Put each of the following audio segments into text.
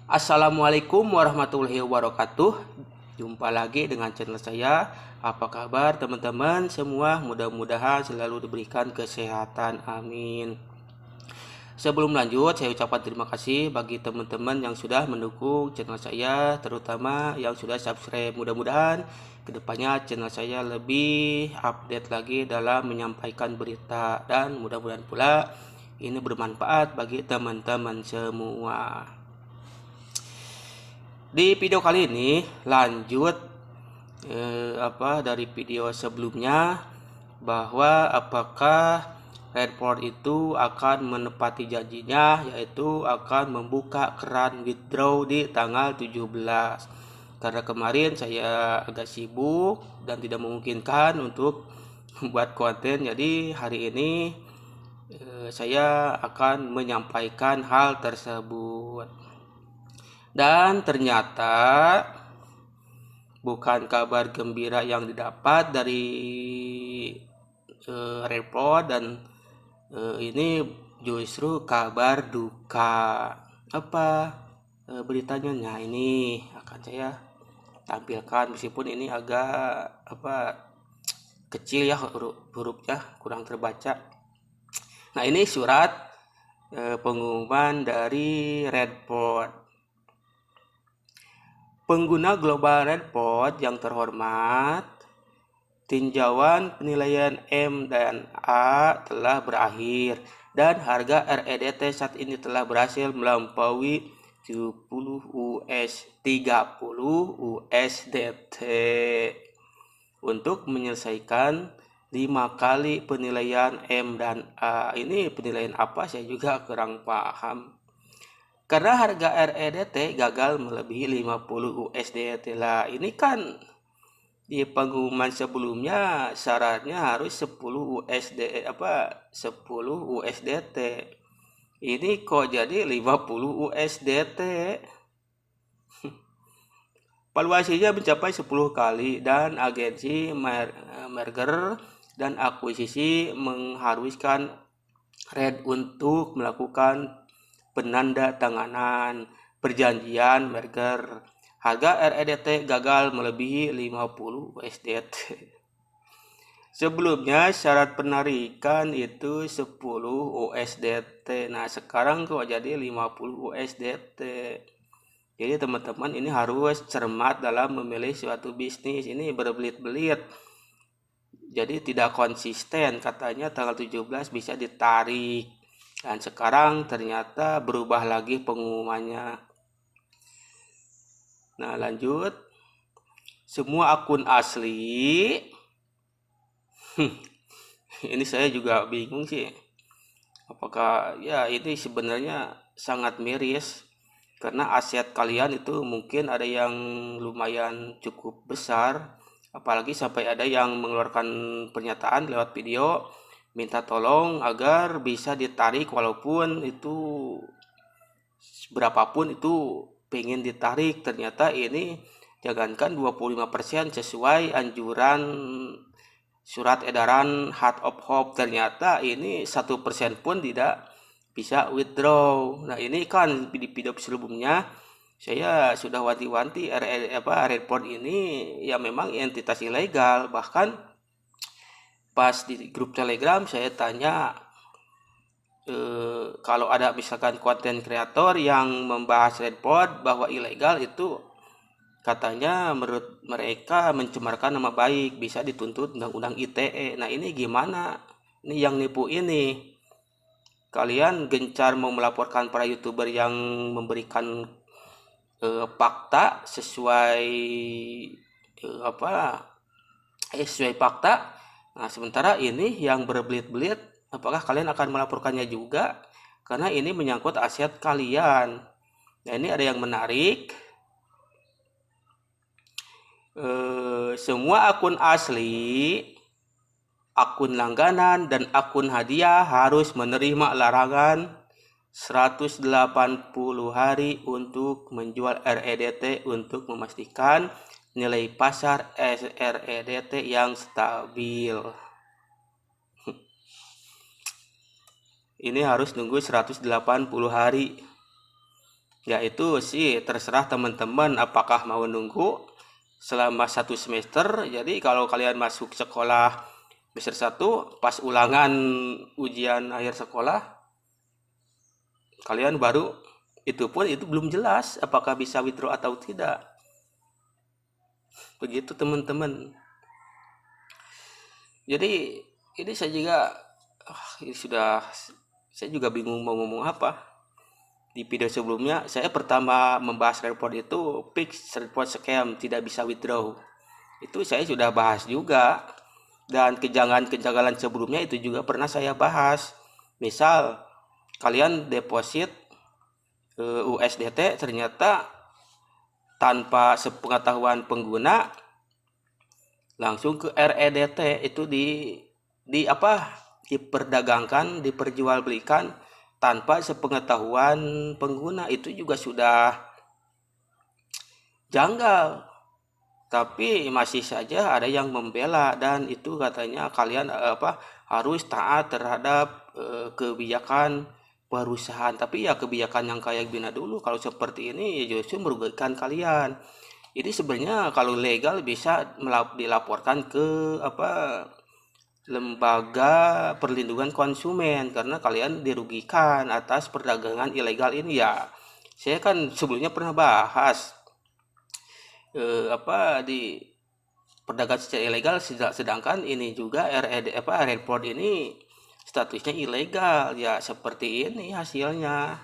Assalamualaikum warahmatullahi wabarakatuh. Jumpa lagi dengan channel saya. Apa kabar teman-teman semua? Mudah-mudahan selalu diberikan kesehatan. Amin. Sebelum lanjut, saya ucapkan terima kasih bagi teman-teman yang sudah mendukung channel saya, terutama yang sudah subscribe. Mudah-mudahan kedepannya channel saya lebih update lagi dalam menyampaikan berita, dan mudah-mudahan pula ini bermanfaat bagi teman-teman semua. Di video kali ini lanjut dari video sebelumnya, bahwa apakah Redport itu akan menepati janjinya, yaitu akan membuka keran withdraw di tanggal 17. Karena kemarin saya agak sibuk dan tidak memungkinkan untuk membuat konten, jadi hari ini saya akan menyampaikan hal tersebut. Dan ternyata bukan kabar gembira yang didapat dari Redport, dan ini justru kabar duka. Apa beritanya? Nah, ini akan saya tampilkan, meskipun ini agak kecil ya, hurufnya kurang terbaca. Nah, ini surat pengumuman dari Redport. Pengguna Global Redport yang terhormat, tinjauan penilaian M dan A telah berakhir dan harga REDT saat ini telah berhasil melampaui 30 USDT untuk menyelesaikan 5 kali penilaian M dan A. Ini penilaian apa? Saya juga kurang paham. Karena harga REDT gagal melebihi 50 USDT lah. Ini kan di pengumuman sebelumnya syaratnya harus 10 USDT. Ini kok jadi 50 USDT? Valuasinya mencapai 10 kali, dan agensi merger dan akuisisi mengharuskan Red untuk melakukan penandatanganan perjanjian merger. Harga REDT gagal melebihi 50 USDT. Sebelumnya syarat penarikan itu 10 USDT. Nah, sekarang kok jadi 50 USDT. Jadi teman-teman ini harus cermat dalam memilih suatu bisnis. Ini berbelit-belit. Jadi tidak konsisten. Katanya tanggal 17 bisa ditarik, dan sekarang ternyata berubah lagi pengumumannya. Nah, lanjut. Semua akun asli. Ini saya juga bingung sih. Apakah ya ini sebenarnya sangat miris, karena aset kalian itu mungkin ada yang lumayan cukup besar, apalagi sampai ada yang mengeluarkan pernyataan lewat video minta tolong agar bisa ditarik, walaupun itu berapapun itu pengen ditarik. Ternyata ini jangankan 25% sesuai anjuran surat edaran Heart of Hope, ternyata ini 1% pun tidak bisa withdraw. Nah, ini kan di video sebelumnya saya sudah wanti-wanti Redport ini ya memang entitas ilegal. Bahkan pas di grup Telegram saya tanya, kalau ada misalkan konten kreator yang membahas Redport bahwa ilegal, itu katanya menurut mereka mencemarkan nama baik, bisa dituntut undang-undang ITE. Nah, ini gimana? Ini yang nipu ini. Kalian gencar mau melaporkan para YouTuber yang memberikan fakta sesuai sesuai fakta. Nah, sementara ini yang berbelit-belit, apakah kalian akan melaporkannya juga? Karena ini menyangkut aset kalian. Nah, ini ada yang menarik. Semua akun asli, akun langganan, dan akun hadiah harus menerima larangan 180 hari untuk menjual REDT untuk memastikan nilai pasar REDT yang stabil. Ini harus nunggu 180 hari. Ya itu sih terserah teman-teman apakah mau nunggu selama 1 semester. Jadi kalau kalian masuk sekolah semester 1 pas ulangan ujian akhir sekolah, kalian baru itu pun itu belum jelas apakah bisa withdraw atau tidak. Begitu teman-teman. Jadi ini saya juga ini saya juga bingung mau ngomong apa. Di video sebelumnya saya pertama membahas report itu fix report scam, tidak bisa withdraw. Itu saya sudah bahas juga, dan kejanggalan sebelumnya itu juga pernah saya bahas. Misal kalian deposit USDT ternyata tanpa sepengetahuan pengguna langsung ke REDT, itu diperdagangkan, diperjualbelikan tanpa sepengetahuan pengguna. Itu juga sudah janggal, tapi masih saja ada yang membela, dan itu katanya kalian harus taat terhadap kebijakan perusahaan. Tapi ya kebijakan yang kayak gini dulu, kalau seperti ini ya justru merugikan kalian. Jadi sebenarnya kalau legal bisa dilaporkan ke lembaga perlindungan konsumen, karena kalian dirugikan atas perdagangan ilegal ini ya. Saya kan sebelumnya pernah bahas di perdagangan secara ilegal, sedangkan ini juga report ini statusnya ilegal ya, seperti ini hasilnya.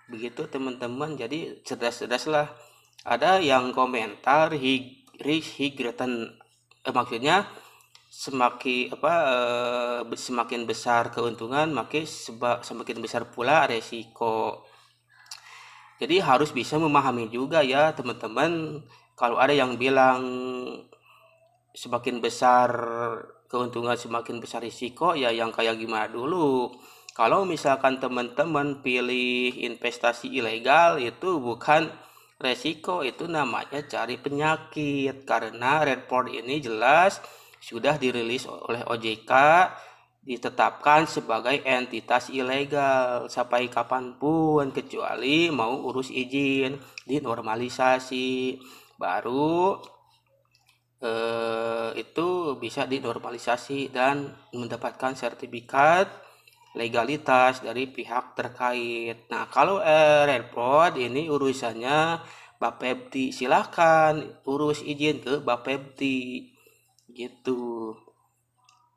Begitu teman-teman. Jadi cerdas-cerdaslah. Ada yang komentar higretan, maksudnya semakin besar keuntungan maka semakin besar pula resiko. Jadi harus bisa memahami juga ya teman-teman. Kalau ada yang bilang semakin besar keuntungan semakin besar risiko, ya yang kayak gimana dulu. Kalau misalkan teman-teman pilih investasi ilegal, itu bukan resiko, itu namanya cari penyakit. Karena report ini jelas sudah dirilis oleh OJK, ditetapkan sebagai entitas ilegal sampai kapanpun, kecuali mau urus izin, dinormalisasi, baru itu bisa dinormalisasi dan mendapatkan sertifikat legalitas dari pihak terkait. Nah, kalau report ini urusannya Bapepti, silahkan urus izin ke Bapepti gitu.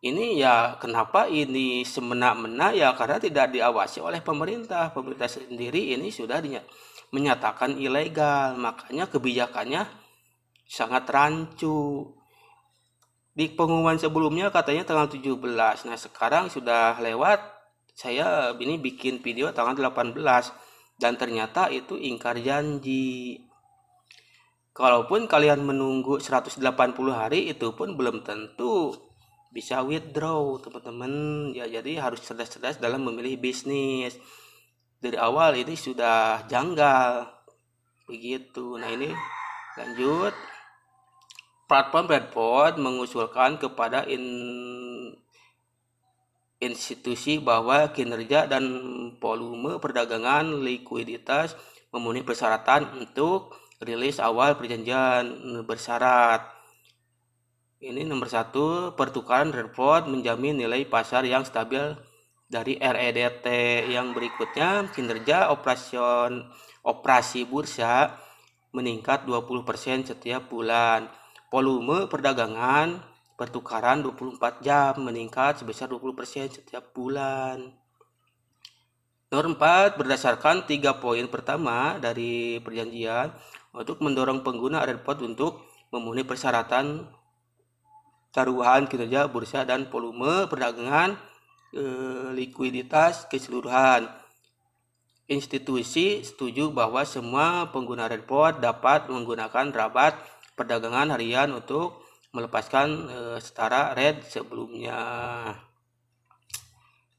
Ini ya kenapa ini semena-mena ya, karena tidak diawasi oleh pemerintah. Pemerintah sendiri ini sudah menyatakan ilegal, makanya kebijakannya sangat rancu. Di pengumuman sebelumnya katanya tanggal 17. Nah, sekarang sudah lewat. Saya ini bikin video tanggal 18 dan ternyata itu ingkar janji. Kalaupun kalian menunggu 180 hari, itu pun belum tentu bisa withdraw, teman-teman. Ya, jadi harus cerdas-cerdas dalam memilih bisnis. Dari awal ini sudah janggal. Begitu. Nah, ini lanjut. Platform Redport mengusulkan kepada institusi bahwa kinerja dan volume perdagangan likuiditas memenuhi persyaratan untuk rilis awal perjanjian bersyarat. Ini nomor 1, pertukaran report menjamin nilai pasar yang stabil dari REDT. Yang berikutnya, kinerja operasi bursa meningkat 20% setiap bulan. Volume perdagangan pertukaran 24 jam meningkat sebesar 20% setiap bulan. Nomor 4, berdasarkan 3 poin pertama dari perjanjian, untuk mendorong pengguna report untuk memenuhi persyaratan taruhan kinerja bursa dan volume perdagangan likuiditas keseluruhan. Institusi setuju bahwa semua pengguna report dapat menggunakan rabat perdagangan harian untuk melepaskan setara red sebelumnya.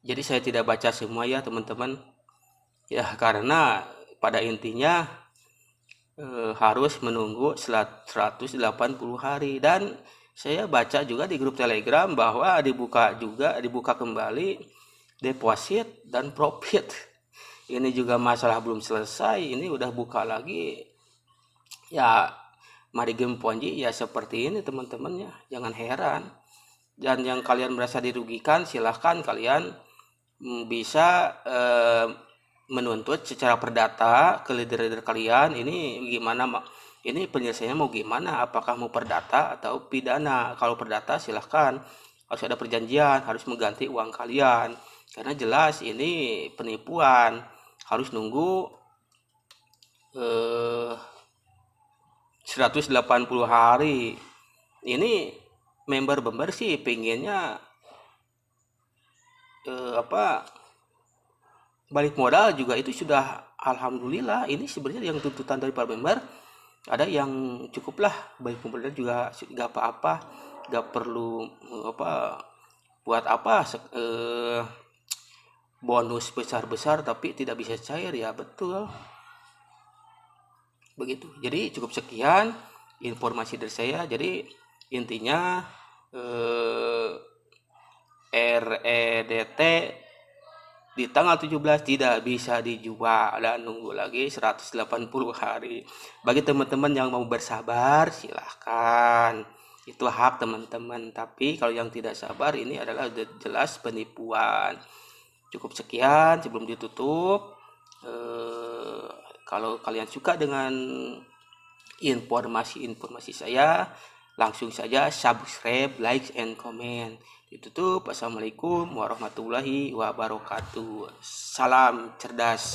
Jadi saya tidak baca semua ya teman-teman ya, karena pada intinya harus menunggu 180 hari. Dan saya baca juga di grup Telegram bahwa dibuka kembali deposit dan profit. Ini juga masalah belum selesai, ini udah buka lagi. Ya, mari game Ponzi ya seperti ini teman-teman ya, jangan heran. Dan yang kalian merasa dirugikan, silahkan kalian bisa menuntut secara perdata ke leader-leader kalian. Ini gimana, ini penyelesaiannya mau gimana, apakah mau perdata atau pidana. Kalau perdata silahkan, harus ada perjanjian, harus mengganti uang kalian, karena jelas ini penipuan. Harus nunggu 180 hari. Ini member sih pengennya balik modal juga, itu sudah alhamdulillah. Ini sebenarnya yang tuntutan dari para member, ada yang cukuplah balik modal juga gak apa-apa, gak perlu buat bonus besar-besar tapi tidak bisa cair, ya betul begitu. Jadi cukup sekian informasi dari saya. Jadi intinya REDT di tanggal 17 tidak bisa dijual dan nunggu lagi 180 hari. Bagi teman-teman yang mau bersabar silahkan, itu hak teman-teman. Tapi kalau yang tidak sabar, ini adalah jelas penipuan. Cukup sekian sebelum ditutup. Kalau kalian suka dengan informasi saya, langsung saja subscribe, like, and comment. Ditutup. Assalamualaikum warahmatullahi wabarakatuh. Salam cerdas.